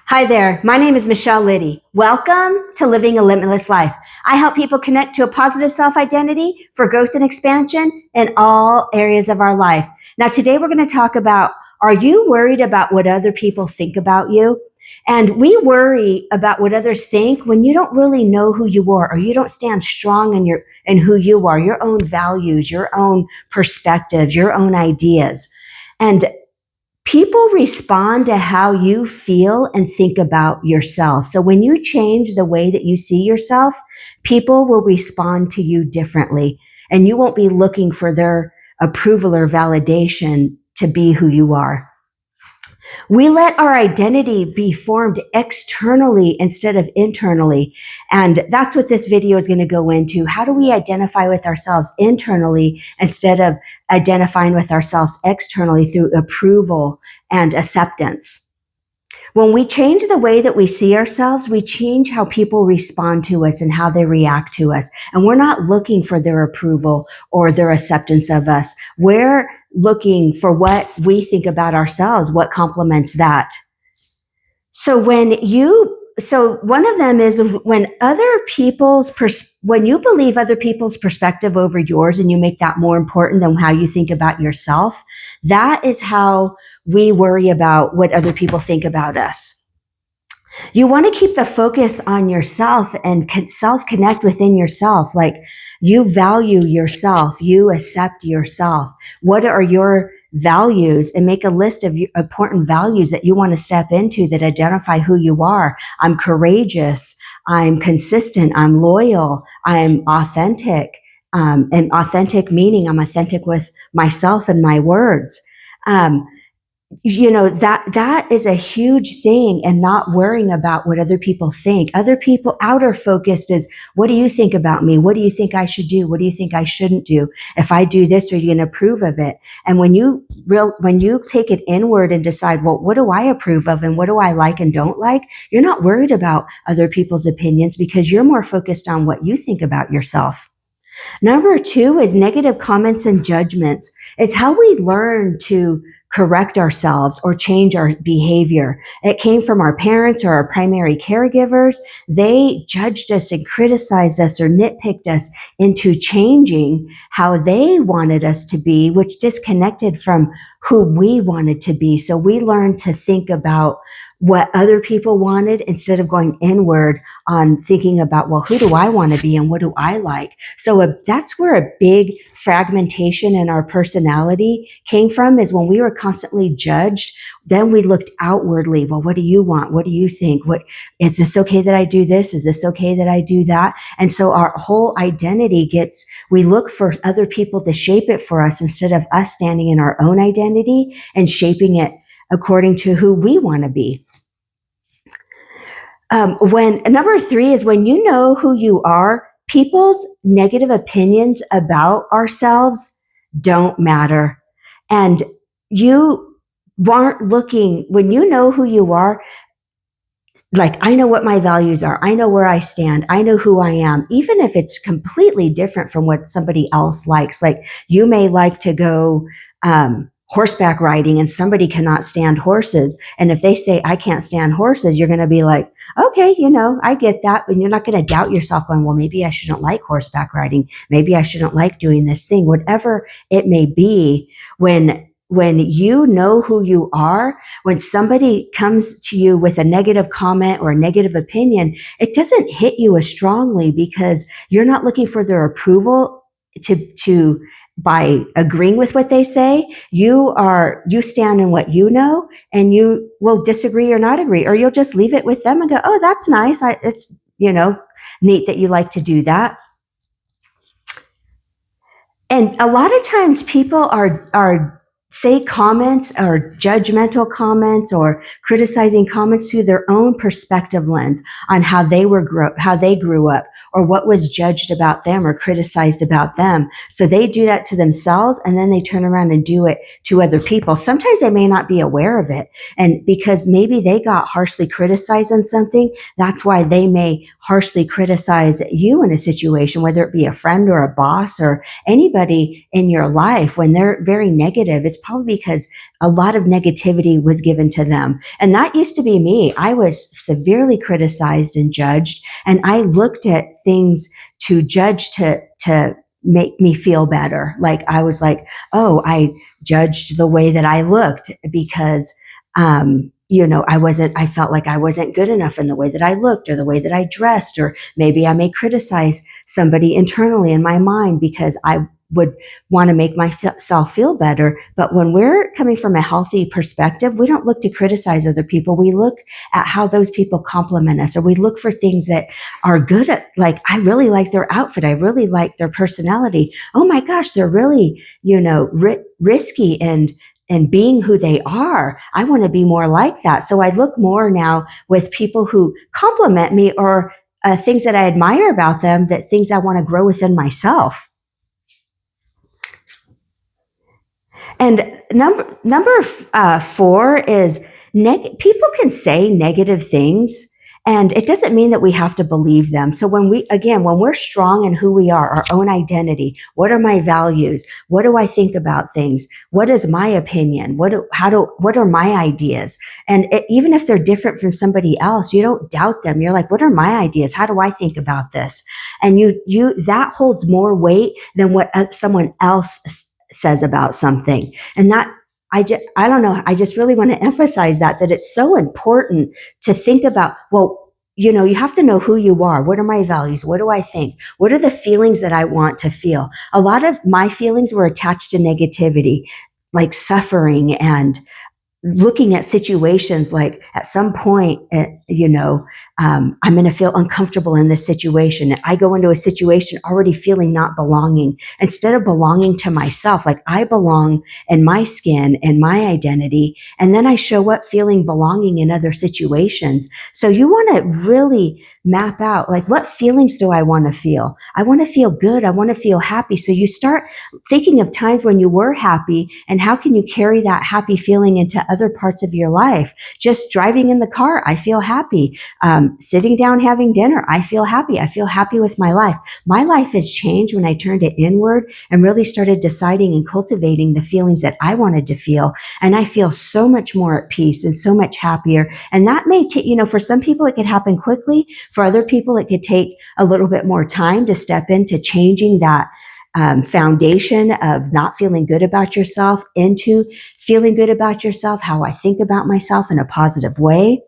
Hi there, my name is Michelle Liddy. Welcome to Living a Limitless Life. I help people connect to a positive self-identity for growth and expansion in all areas of our life. Now, today we're going to talk about, are you worried about what other people think about you? And we worry about what others think when you don't really know who you are, or you don't stand strong in who you are, your own values, your own perspectives, your own ideas. And people respond to how you feel and think about yourself. So when you change the way that you see yourself, people will respond to you differently, and you won't be looking for their approval or validation to be who you are. We let our identity be formed externally instead of internally. And that's what this video is going to go into. How do we identify with ourselves internally instead of identifying with ourselves externally through approval and acceptance? When we change the way that we see ourselves, we change how people respond to us and how they react to us. And we're not looking for their approval or their acceptance of us. We're looking for what we think about ourselves, what complements that. So one of them is when when you believe other people's perspective over yours and you make that more important than how you think about yourself, that is how we worry about what other people think about us. You want to keep the focus on yourself and self-connect within yourself. Like, you value yourself, you accept yourself. What are your values? And make a list of important values that you want to step into that identify who you are. I'm courageous. I'm consistent. I'm loyal. I'm authentic. And authentic meaning I'm authentic with myself and my words. That is a huge thing, and not worrying about what other people think. Other people, outer focused is, what do you think about me? What do you think I should do? What do you think I shouldn't do? If I do this, are you going to approve of it? And when you take it inward and decide, well, what do I approve of and what do I like and don't like? You're not worried about other people's opinions because you're more focused on what you think about yourself. Number 2 is negative comments and judgments. It's how we learn to correct ourselves or change our behavior. It came from our parents or our primary caregivers. They judged us and criticized us or nitpicked us into changing how they wanted us to be, which disconnected from who we wanted to be. So we learned to think about what other people wanted instead of going inward on thinking about, well, who do I want to be and what do I like? So that's where a big fragmentation in our personality came from, is when we were constantly judged. Then we looked outwardly. Well, what do you want? What do you think? What is this okay that I do this? Is this okay that I do that? And so our whole identity we look for other people to shape it for us instead of us standing in our own identity and shaping it according to who we want to be. When number 3 is when you know who you are, people's negative opinions about ourselves don't matter. And you aren't looking, when you know who you are, like, I know what my values are. I know where I stand. I know who I am, even if it's completely different from what somebody else likes. Like, you may like to go, horseback riding, and somebody cannot stand horses. And if they say, I can't stand horses, you're going to be like, okay, I get that. But you're not going to doubt yourself going, well, maybe I shouldn't like horseback riding. Maybe I shouldn't like doing this thing, whatever it may be. When you know who you are, when somebody comes to you with a negative comment or a negative opinion, it doesn't hit you as strongly because you're not looking for their approval by agreeing with what they say. You stand in what you know, and you will disagree or not agree, or you'll just leave it with them and go, oh, that's nice. It's neat that you like to do that. And a lot of times people are say comments or judgmental comments or criticizing comments through their own perspective lens on how they grew up, or what was judged about them or criticized about them. So they do that to themselves, and then they turn around and do it to other people. Sometimes they may not be aware of it. And because maybe they got harshly criticized on something, that's why they may harshly criticize you in a situation, whether it be a friend or a boss or anybody in your life. When they're very negative, it's probably because a lot of negativity was given to them. And that used to be me. I was severely criticized and judged, and I looked at things to judge to make me feel better. Like I was like, oh, I judged the way that I looked because, I felt like I wasn't good enough in the way that I looked or the way that I dressed, or maybe I may criticize somebody internally in my mind because I would want to make myself feel better. But when we're coming from a healthy perspective, we don't look to criticize other people. We look at how those people compliment us, or we look for things that are good at, like, I really like their outfit. I really like their personality. Oh my gosh, they're really, risky and being who they are. I want to be more like that. So I look more now with people who compliment me, or things that I admire about them, that things I want to grow within myself. And number 4 is people can say negative things, and it doesn't mean that we have to believe them. So when we're strong in who we are, our own identity, what are my values? What do I think about things? What is my opinion? What are my ideas? And even if they're different from somebody else, you don't doubt them. You're like, what are my ideas? How do I think about this? And that holds more weight than what someone else says about something. And that, I don't know, I just really want to emphasize that it's so important to think about, well, you have to know who you are. What are my values? What do I think? What are the feelings that I want to feel? A lot of my feelings were attached to negativity, like suffering and looking at situations like at some point, I'm going to feel uncomfortable in this situation. I go into a situation already feeling not belonging, instead of belonging to myself. Like I belong in my skin and my identity. And then I show up feeling belonging in other situations. So you want to really map out, like, what feelings do I want to feel? I want to feel good. I want to feel happy. So you start thinking of times when you were happy, and how can you carry that happy feeling into other parts of your life? Just driving in the car, I feel happy. Sitting down having dinner, I feel happy. I feel happy with my life. My life has changed when I turned it inward and really started deciding and cultivating the feelings that I wanted to feel. And I feel so much more at peace and so much happier. And that may take, for some people, it could happen quickly. For other people, it could take a little bit more time to step into changing that foundation of not feeling good about yourself into feeling good about yourself, how I think about myself in a positive way.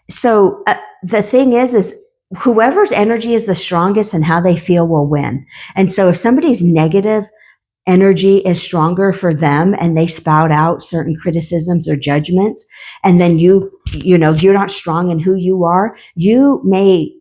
So the thing is whoever's energy is the strongest and how they feel will win. And so if somebody's negative energy is stronger for them and they spout out certain criticisms or judgments, and then you're not strong in who you are, you may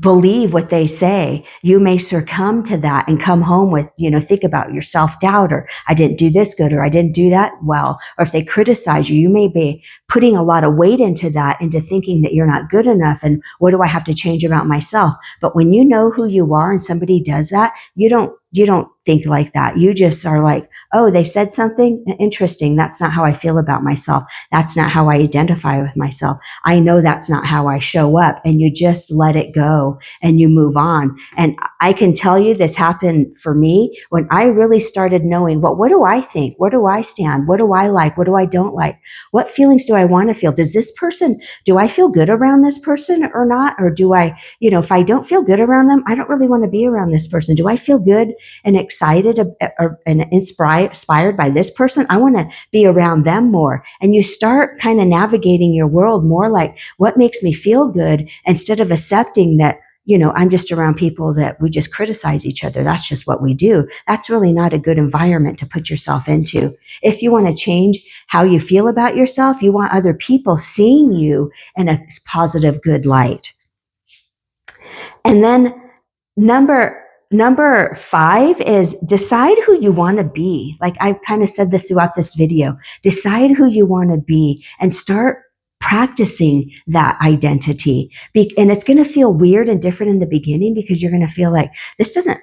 believe what they say. You may succumb to that and come home with, think about your self-doubt, or I didn't do this good, or I didn't do that well. Or if they criticize you, you may be putting a lot of weight into that, into thinking that you're not good enough. And what do I have to change about myself? But when you know who you are and somebody does that, you don't think like that. You just are like, oh, they said something interesting. That's not how I feel about myself. That's not how I identify with myself. I know that's not how I show up. And you just let it go and you move on. And I can tell you this happened for me when I really started knowing, what do I think? Where do I stand? What do I like? What do I don't like? What feelings do I want to feel? Do I feel good around this person or not? Or do I, if I don't feel good around them, I don't really want to be around this person. Do I feel good and excited and inspired by this person? I want to be around them more. And you start kind of navigating your world more like, what makes me feel good, instead of accepting that, I'm just around people that we just criticize each other. That's just what we do. That's really not a good environment to put yourself into. If you want to change how you feel about yourself, you want other people seeing you in a positive, good light. And then number 5 is decide who you want to be. Like I kind of said this throughout this video. Decide who you want to be and start practicing that identity. And it's going to feel weird and different in the beginning, because you're going to feel like,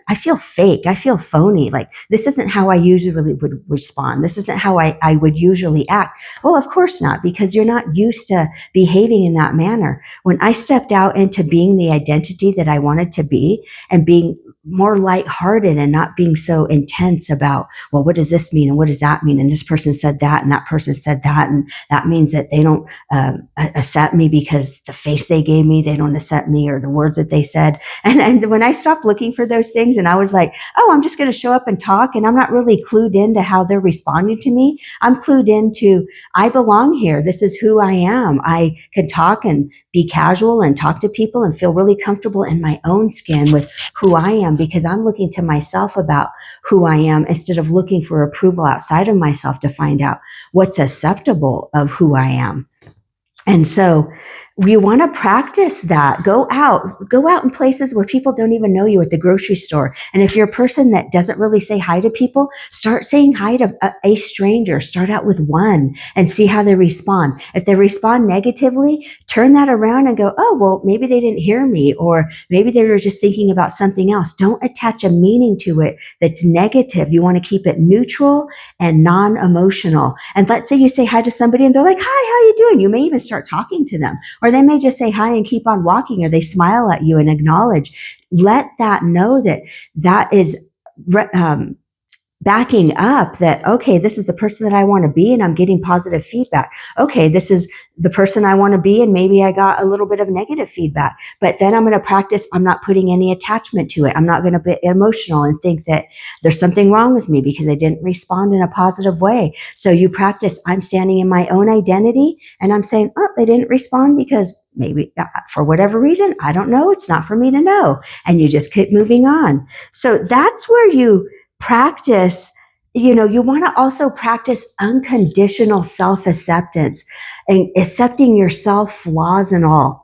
I feel fake. I feel phony. Like, this isn't how I usually would respond. This isn't how I would usually act. Well, of course not, because you're not used to behaving in that manner. When I stepped out into being the identity that I wanted to be and being more lighthearted and not being so intense about, well, what does this mean? And what does that mean? And this person said that, and that person said that. And that means that they don't accept me because the face they gave me, they don't accept me, or the words that they said. And when I stopped looking for those things and I was like, oh, I'm just going to show up and talk, and I'm not really clued into how they're responding to me. I'm clued into, I belong here. This is who I am. I can talk and be casual and talk to people and feel really comfortable in my own skin with who I am, because I'm looking to myself about who I am instead of looking for approval outside of myself to find out what's acceptable of who I am. And so you want to practice that. Go out in places where people don't even know you, at the grocery store. And if you're a person that doesn't really say hi to people, start saying hi to a stranger. Start out with one and see how they respond. If they respond negatively, turn that around and go, oh, well, maybe they didn't hear me, or maybe they were just thinking about something else. Don't attach a meaning to it that's negative. You want to keep it neutral and non-emotional. And let's say you say hi to somebody and they're like, hi, how you doing? You may even start talking to them. Or they may just say hi and keep on walking, or they smile at you and acknowledge. Let that know that that is backing up that, okay, this is the person that I want to be and I'm getting positive feedback. Okay, this is the person I want to be, and maybe I got a little bit of negative feedback. But then I'm going to practice, I'm not putting any attachment to it. I'm not going to be emotional and think that there's something wrong with me because I didn't respond in a positive way. So you practice, I'm standing in my own identity and I'm saying, oh, they didn't respond because maybe for whatever reason, I don't know. It's not for me to know. And you just keep moving on. So that's where you practice. You want to also practice unconditional self-acceptance and accepting yourself, flaws and all.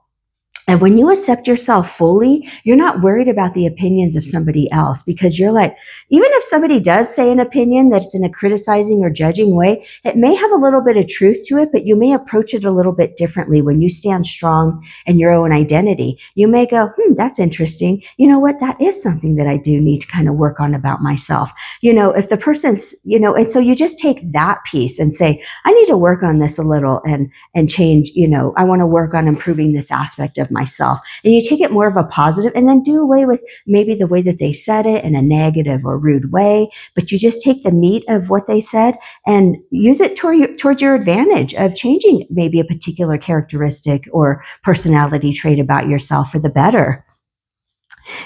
And when you accept yourself fully, you're not worried about the opinions of somebody else, because you're like, even if somebody does say an opinion that's in a criticizing or judging way, it may have a little bit of truth to it, but you may approach it a little bit differently when you stand strong in your own identity. You may go, that's interesting. You know what? That is something that I do need to kind of work on about myself. If the person's, and so you just take that piece and say, I need to work on this a little and change, I want to work on improving this aspect of myself. And you take it more of a positive, and then do away with maybe the way that they said it in a negative or rude way, but you just take the meat of what they said and use it towards your advantage of changing maybe a particular characteristic or personality trait about yourself for the better.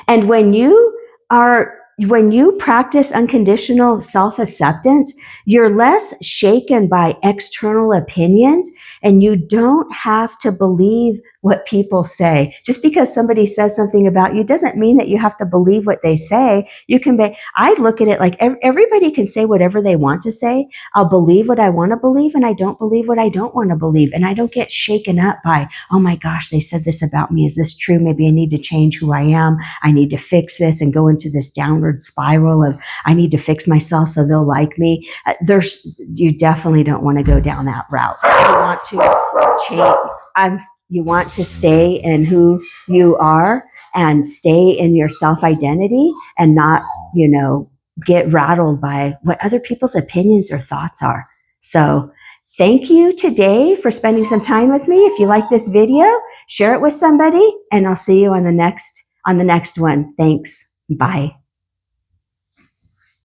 And when you practice unconditional self-acceptance, you're less shaken by external opinions, and you don't have to believe what people say. Just because somebody says something about you doesn't mean that you have to believe what they say. I look at it like everybody can say whatever they want to say. I'll believe what I want to believe, and I don't believe what I don't want to believe. And I don't get shaken up by, oh my gosh, they said this about me. Is this true? Maybe I need to change who I am. I need to fix this, and go into this downward spiral of, I need to fix myself so they'll like me. You definitely don't want to go down that route. You want to change. You want to stay in who you are and stay in your self-identity, and not, get rattled by what other people's opinions or thoughts are. So thank you today for spending some time with me. If you like this video, share it with somebody, and I'll see you on the next one. Thanks. Bye.